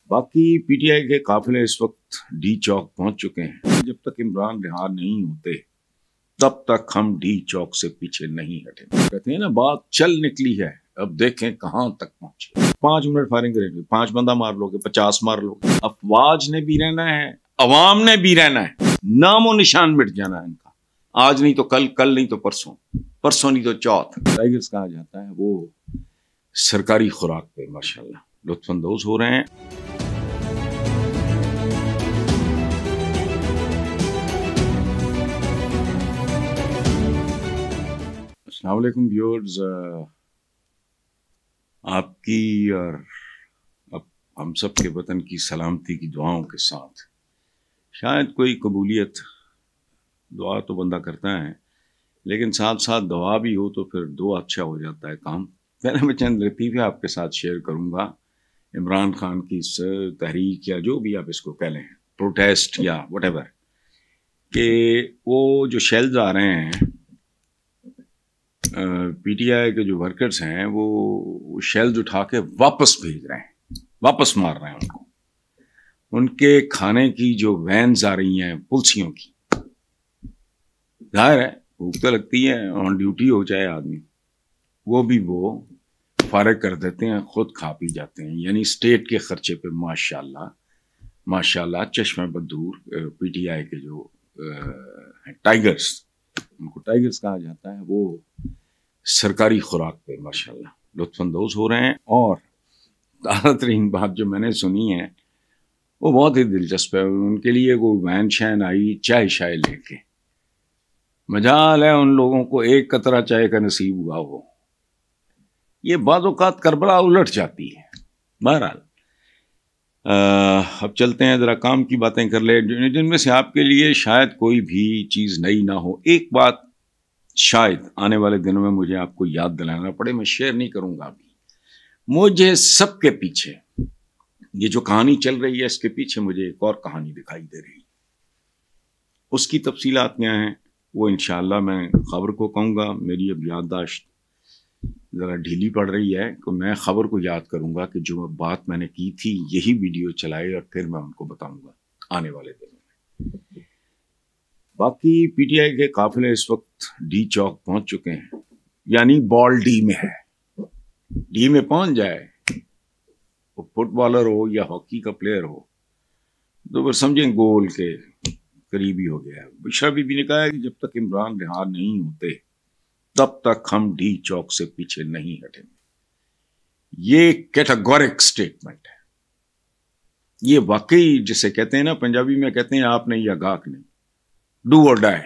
बाकी पीटीआई के काफिले इस वक्त डी चौक पहुंच चुके हैं। जब तक इमरान रिहा नहीं होते तब तक हम डी चौक से पीछे नहीं हटेंगे। कहते हैं ना, बात चल निकली है, अब देखें कहां तक पहुंचे। 5 मिनट फायरिंग करेंगे, 5 बंदा मार लोगे, 50 मार लोगे। अफवाज ने भी रहना है, अवाम ने भी रहना है, नामो निशान मिट जाना है इनका। आज नहीं तो कल, कल नहीं तो परसों, परसों नहीं तो चौथ। टाइगर्स कहा जाता है, वो सरकारी खुराक पे माशाल्लाह लुत्फानंदोज हो रहे हैं। अस्सलाम वालेकुम व्यूअर्स, आपकी और अब हम सब के वतन की सलामती की दुआओं के साथ शायद कोई कबूलियत, दुआ तो बंदा करता है लेकिन साथ साथ दुआ भी हो तो फिर दो अच्छा हो जाता है काम। पहले मैं चंद लतीफ़े आपके साथ शेयर करूंगा इमरान खान की इस तहरीक या जो भी आप इसको कह लें, प्रोटेस्ट या व्हाटएवर, कि वो जो शेल्स आ रहे हैं, पीटीआई के जो वर्कर्स हैं वो शेल्स उठा के वापस भेज रहे हैं, वापस मार रहे हैं उनको। उनके खाने की जो वैन्स आ रही हैं पुलिसियों की, जाहिर है भूख तो लगती है, ऑन ड्यूटी हो जाए आदमी, वो भी वो फारिग कर देते हैं, खुद खा पी जाते हैं। यानी स्टेट के खर्चे पे माशाल्लाह माशाल्लाह चश्मे बदूर पीटीआई के जो टाइगर्स, उनको टाइगर्स कहा जाता है, वो सरकारी खुराक पे माशाल्लाह लुत्फानंदोज हो रहे हैं। और ताज़ा तरीन बात जो मैंने सुनी है वो बहुत ही दिलचस्प है। उनके लिए वो वैन शैन आई चाय शाय लेके, मजाल है उन लोगों को एक कतरा चाय का नसीब हुआ हो। ये बाज़-औक़ात करबला उलट जाती है। बहरहाल अब चलते हैं, ज़रा काम की बातें कर ले जिनमें से आपके लिए शायद कोई भी चीज़ नई ना हो। एक बात शायद आने वाले दिनों में मुझे आपको याद दिलाना पड़े, मैं शेयर नहीं करूंगा अभी। मुझे सबके पीछे ये जो कहानी चल रही है, इसके पीछे मुझे एक और कहानी दिखाई दे रही है। उसकी तफसीलात क्या हैं वो इंशाअल्लाह मैं खबर को कहूँगा। मेरी अब याददाश्त ज़रा ढीली पड़ रही है तो मैं खबर को याद करूँगा कि जो बात मैंने की थी यही वीडियो चलाए और फिर मैं उनको बताऊँगा आने वाले दिनों में। बाकी पीटीआई के काफिले इस वक्त डी चौक पहुंच चुके हैं, यानी बॉल डी में है। डी में पहुंच जाए, वो फुटबॉलर हो या हॉकी का प्लेयर हो, तो फिर समझें गोल के करीबी हो गया है। बुशरा बीबी ने कहा है कि जब तक इमरान रिहा नहीं होते तब तक हम डी चौक से पीछे नहीं हटेंगे। ये कैटेगोरिक स्टेटमेंट है। ये वाकई जिसे कहते हैं ना, पंजाबी में कहते हैं आप नहीं या गाक नहीं, डू और डाई,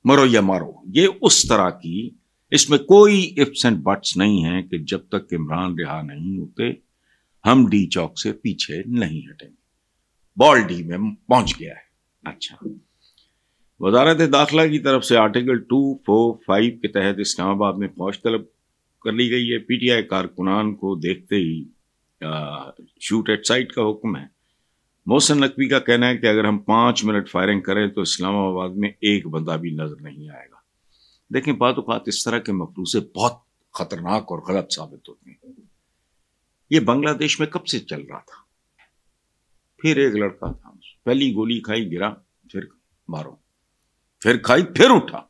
मरो या मारो। ये उस तरह की, इसमें कोई इफ्स एंड बट्स नहीं है कि जब तक इमरान रिहा नहीं होते हम डी चौक से पीछे नहीं हटेंगे। बॉल डी में पहुंच गया है। अच्छा, वजारत दाखिला की तरफ से आर्टिकल 245 के तहत इस्लामाबाद में फौज तलब कर ली गई है। पीटीआई कारकुनान को देखते ही शूट एट साइट का हुक्म है। मोहसिन नकवी का कहना है कि अगर हम 5 मिनट फायरिंग करें तो इस्लामाबाद में एक बंदा भी नजर नहीं आएगा। देखें, बात इस तरह के मफरूज़े बहुत खतरनाक और गलत साबित होते हैं। ये बांग्लादेश में कब से चल रहा था। फिर एक लड़का था, पहली गोली खाई, गिरा, फिर मारो, फिर खाई, फिर उठा,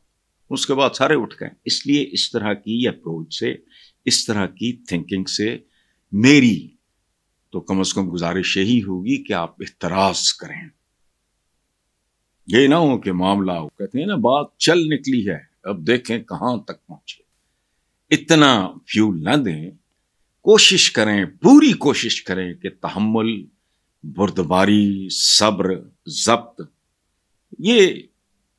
उसके बाद सारे उठ गए। इसलिए इस तरह की अप्रोच से, इस तरह की थिंकिंग से मेरी तो कम से कम गुजारिश यही होगी कि आप एहतराज करें। ये ना हो कि मामला हो, कहते हैं ना, बात चल निकली है, अब देखें कहां तक पहुंचे। इतना फ्यूल ना दें, कोशिश करें, पूरी कोशिश करें कि तहम्मुल, बुर्दबारी, सब्र, ज़ब्त, ये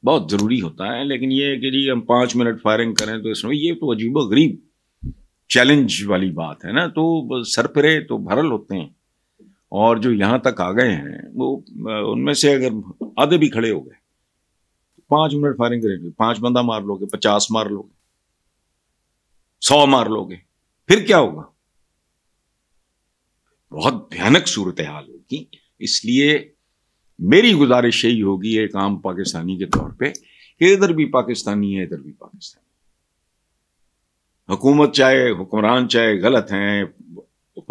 बहुत जरूरी होता है। लेकिन ये कि जी हम 5 मिनट फायरिंग करें तो इसमें, ये तो अजीबो गरीब चैलेंज वाली बात है ना। तो सरपरे तो भरल होते हैं, और जो यहां तक आ गए हैं वो, उनमें से अगर आधे भी खड़े हो गए, 5 मिनट फायरिंग करेंगे, 5 बंदा मार लोगे, 50 मार लोगे, 100 मार लोगे, फिर क्या होगा? बहुत भयानक सूरत हाल होगी। इसलिए मेरी गुजारिश यही होगी एक आम पाकिस्तानी के तौर पे कि इधर भी पाकिस्तानी है, इधर भी पाकिस्तानी। हुकूमत चाहे, हुक्मरान चाहे गलत हैं,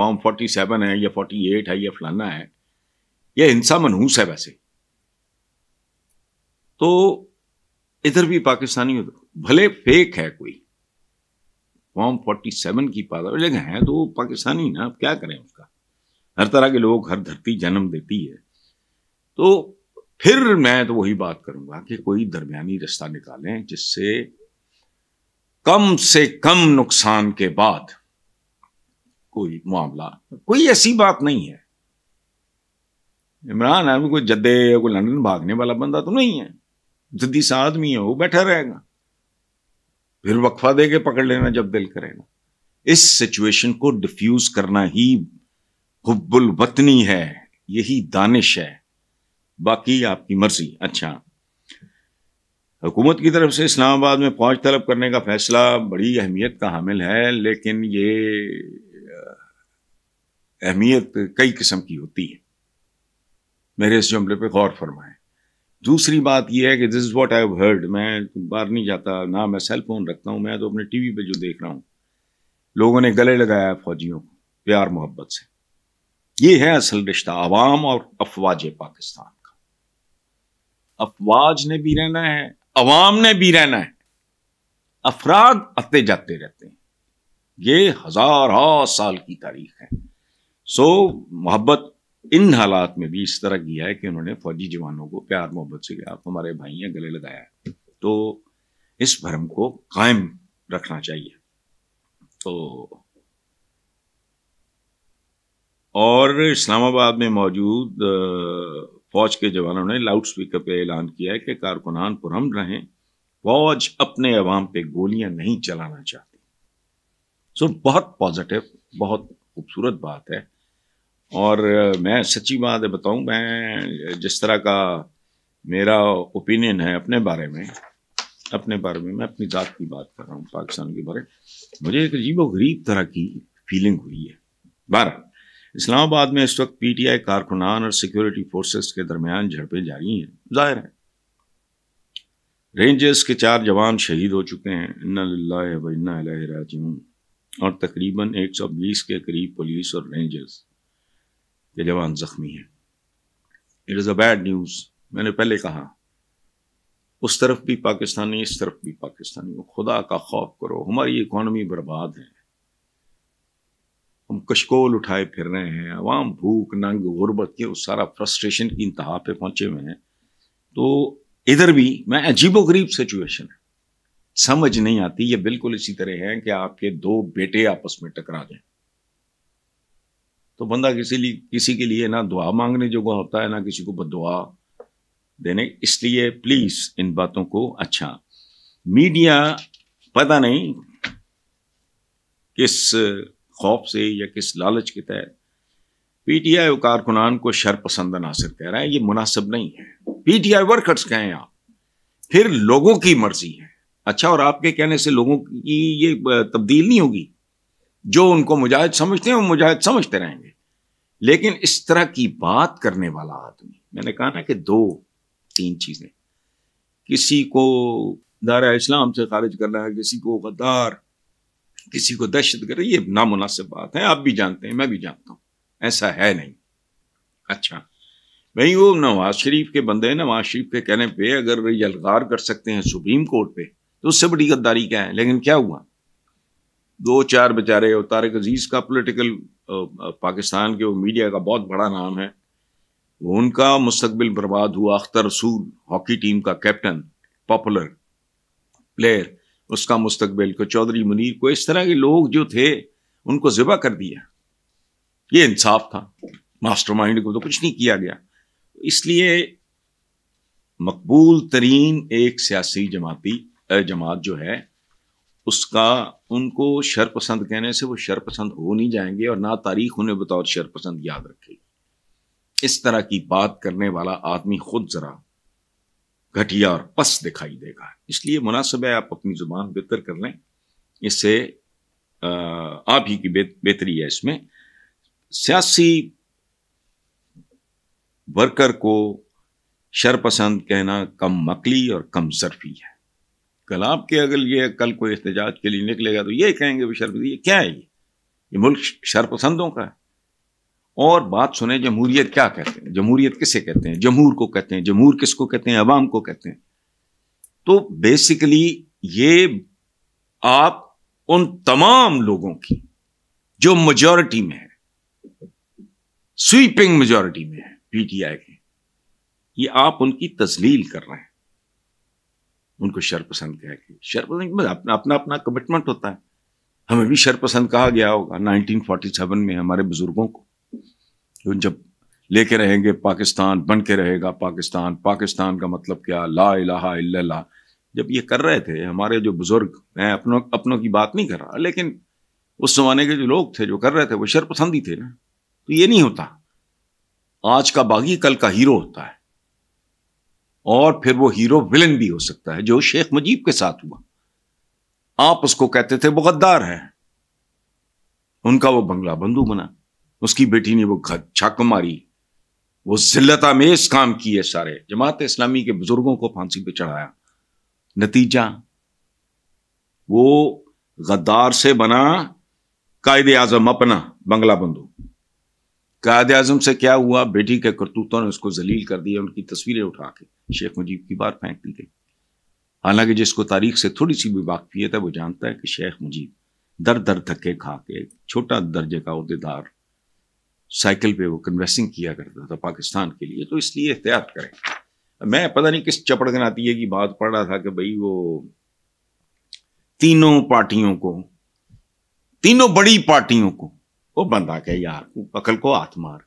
फॉर्म 47 है या 48 है या फलाना है, यह हिंसा मनहूस है वैसे तो इधर भी पाकिस्तानी भले फेक है कोई फॉर्म 47 की पाता लेकिन है तो पाकिस्तानी ना, अब क्या करें उसका। हर तरह के लोग, हर धरती जन्म देती है। तो फिर मैं तो वही बात करूंगा कि कोई दरमियानी रास्ता निकालें जिससे कम से कम नुकसान के बाद कोई मामला, कोई ऐसी बात नहीं है। इमरान आदमी कोई जद्दे या कोई लंदन भागने वाला बंदा तो नहीं है, जिद्दी सा आदमी है, वो बैठा रहेगा, फिर वक्फा दे के पकड़ लेना जब दिल करेगा। इस सिचुएशन को डिफ्यूज करना ही हुब्बुल वतनी है, यही दानिश है, बाकी आपकी मर्जी। अच्छा, हुकूमत की तरफ से इस्लामाबाद में फौज तलब करने का फैसला बड़ी अहमियत का हामिल है, लेकिन ये अहमियत कई किस्म की होती है, मेरे इस जुमले पे गौर फरमाएं। दूसरी बात यह है कि this is what I have heard, मैं बाहर नहीं जाता ना, मैं सेल फोन रखता हूं, मैं तो अपने टीवी पे जो देख रहा हूं, लोगों ने गले लगाया फौजियों को प्यार मोहब्बत से। ये है असल रिश्ता अवाम और अफवाज पाकिस्तान का। अफवाज ने भी रहना है, अवाम ने भी रहना है। अफराद आते जाते रहते हैं, ये हजारों साल की तारीख है। सो मोहब्बत इन हालात में भी इस तरह किया है कि उन्होंने फौजी जवानों को प्यार मोहब्बत से आप हमारे भाई हैं, गले लगाया है। तो इस भरम को कायम रखना चाहिए। तो और इस्लामाबाद में मौजूद फौज के जवानों ने लाउड स्पीकर पे ऐलान किया है कि कारकुनान पुरअमन रहें, फौज अपने अवाम पे गोलियां नहीं चलाना चाहती। सो बहुत पॉजिटिव, बहुत खूबसूरत बात है। और मैं सच्ची बात बताऊं, मैं जिस तरह का मेरा ओपिनियन है अपने बारे में मैं अपनी ज़ात की बात कर रहा हूँ, पाकिस्तान के बारे में मुझे एक अजीब और गरीब तरह की फीलिंग हुई है। 12 इस्लामाबाद में इस वक्त पीटीआई कारकुनान और सिक्योरिटी फोर्सेस के दरमियान झड़पें जारी हैं। जाहिर है रेंजर्स के 4 जवान शहीद हो चुके हैं, इन्ना लिल्लाहि व इन्ना इलैहि राजिऊन, और तकरीबन 120 के करीब पुलिस और रेंजर्स के जवान जख्मी हैं। It is a bad news. मैंने पहले कहा उस तरफ भी पाकिस्तानी, इस तरफ भी पाकिस्तानी। खुदा का खौफ करो, हमारी इकॉनमी बर्बाद है, हम कशकोल उठाए फिर रहे हैं, अवाम भूख नंग गुर्बत के उस सारा फ्रस्ट्रेशन की इंतहा पे पहुंचे हुए हैं। तो इधर भी मैं अजीबोगरीब सिचुएशन है, समझ नहीं आती। ये बिल्कुल इसी तरह है कि आपके 2 बेटे आपस में टकरा जाएं तो बंदा किसी के लिए ना दुआ मांगने जोगा होता है, ना किसी को बददुआ देने। इसलिए प्लीज इन बातों को, अच्छा मीडिया पता नहीं किस खौफ से या किस लालच के तहत पीटीआई कारकुनान को शरपसंद नासिर कह रहा है, ये मुनासिब नहीं है। पीटीआई वर्कर्स कहें आप, फिर लोगों की मर्जी है। अच्छा, और आपके कहने से लोगों की ये तब्दील नहीं होगी। जो उनको मुजाहिद समझते हैं वो मुजाहिद समझते रहेंगे, लेकिन इस तरह की बात करने वाला आदमी, मैंने कहा ना कि 2-3 चीजें, किसी को दायरा इस्लाम से खारिज करना है, किसी को गद्दार, किसी को दहशतगर्द, ये नामुनासिब बात है। आप भी जानते हैं, मैं भी जानता हूं, ऐसा है नहीं। अच्छा भाई, वो नवाज शरीफ के बंदे हैं, नवाज शरीफ के कहने पे अगर ये अलगार कर सकते हैं सुप्रीम कोर्ट पे, तो उससे बड़ी गद्दारी क्या है। लेकिन क्या हुआ, 2-4 बेचारे, और तारिक अजीज का पॉलिटिकल पाकिस्तान के वो मीडिया का बहुत बड़ा नाम है, वो उनका मुस्तकबिल बर्बाद हुआ। अख्तर रसूल हॉकी टीम का कैप्टन, पॉपुलर प्लेयर, उसका मुस्तकबिल को, चौधरी मुनीर को, इस तरह के लोग जो थे उनको ज़िबा कर दिया। ये इंसाफ था? मास्टरमाइंड को तो कुछ नहीं किया गया। इसलिए मकबूल तरीन एक सियासी जमात जो है उसका, उनको शरपसंद कहने से वो शरपसंद हो नहीं जाएंगे, और ना तारीख उन्हें बतौर शरपसंद याद रखेगी। इस तरह की बात करने वाला आदमी खुद जरा घटिया और पस दिखाई देगा। इसलिए मुनासिब है आप अपनी जुबान बेहतर कर लें, इससे आप ही की बेहतरी है। इसमें सियासी वर्कर को शरपसंद कहना कम मकली और कम ज़र्फी है। कल आपके अगर ये कल कोई एहतजाज के लिए निकलेगा तो ये कहेंगे वो शर्म, ये क्या है, ये मुल्क शरपसंदों का है। और बात सुने, जमहूरियत क्या कहते हैं, जमहूरियत किसे कहते हैं, जमहूर को कहते हैं, जमहूर किसको कहते हैं, अवाम को कहते हैं। तो बेसिकली ये आप उन तमाम लोगों की जो मेजॉरिटी में है, स्वीपिंग मेजॉरिटी में है पीटीआई के, ये आप उनकी तजलील कर रहे हैं, उनको शरपसंद कह के। शरपसंद में अपना अपना अपना कमिटमेंट होता है। हमें भी शरपसंद कहा गया होगा 1947 में हमारे बुजुर्गों को, जब लेके रहेंगे पाकिस्तान, बन के रहेगा पाकिस्तान, पाकिस्तान का मतलब क्या, ला इलाहा इल्लल्लाह। जब ये कर रहे थे हमारे जो बुजुर्ग, मैं अपनों की बात नहीं कर रहा, लेकिन उस जमाने के जो लोग थे जो कर रहे थे वो शरपसंद ही थे ना। तो ये नहीं होता, आज का बागी कल का हीरो होता है, और फिर वो हीरो विलन भी हो सकता है, जो शेख मुजीब के साथ हुआ। आप उसको कहते थे वो गद्दार है, उनका वो बंगला बंधु बना, उसकी बेटी ने वो छाक मारी, वो जिल्लतामेज काम किए, सारे जमात इस्लामी के बुजुर्गों को फांसी पे चढ़ाया। नतीजा वो गद्दार से बना कायदे आजम अपना बंगला बंधु। कायदे आजम से क्या हुआ, बेटी के करतूतों ने उसको जलील कर दिया, उनकी तस्वीरें उठा के शेख मुजीब की बार फेंक दी गई। हालांकि जिसको तारीख से थोड़ी सी भी वाकफियत है वो जानता है कि शेख मुजीब दर दर धक्के खा के, छोटा दर्जे का ओहदेदार, साइकिल पे वो कन्वेंसिंग किया करता था पाकिस्तान के लिए। तो इसलिए एहतियात करें। मैं पता नहीं किस चपड़गनाती की बात पढ़ रहा था कि भाई वो तीनों पार्टियों को, तीनों बड़ी पार्टियों को वो बंदा के यार अकल को हाथ मार।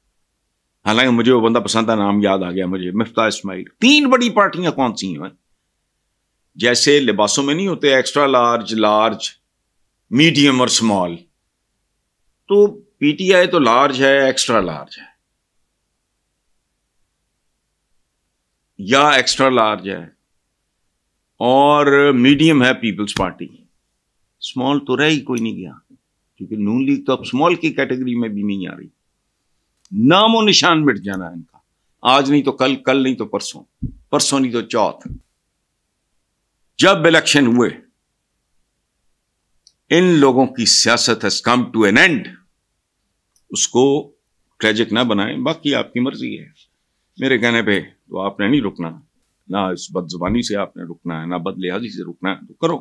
हालांकि मुझे वो बंदा पसंद था, नाम याद आ गया मुझे, मिफ्ता इस्माइल। तीन बड़ी पार्टियां कौन सी हैं? जैसे लिबासों में नहीं होते एक्स्ट्रा लार्ज, लार्ज, मीडियम और स्मॉल, तो पीटीआई तो लार्ज है, एक्स्ट्रा लार्ज है, या एक्स्ट्रा लार्ज है, और मीडियम है पीपल्स पार्टी। स्मॉल तो रह ही कोई नहीं गया, क्योंकि नून लीग तो अब स्मॉल की कैटेगरी में भी नहीं आ रही। नामो निशान मिट जाना है इनका, आज नहीं तो कल, कल नहीं तो परसों, परसों नहीं तो चौथ। जब इलेक्शन हुए, इन लोगों की सियासत has come to an end. उसको ट्रेजिक ना बनाएं, बाकी आपकी मर्जी है। मेरे कहने पे तो आपने नहीं रुकना, ना इस बदजुबानी से आपने रुकना है, ना बदलिहाजी से रुकना है, तो करो।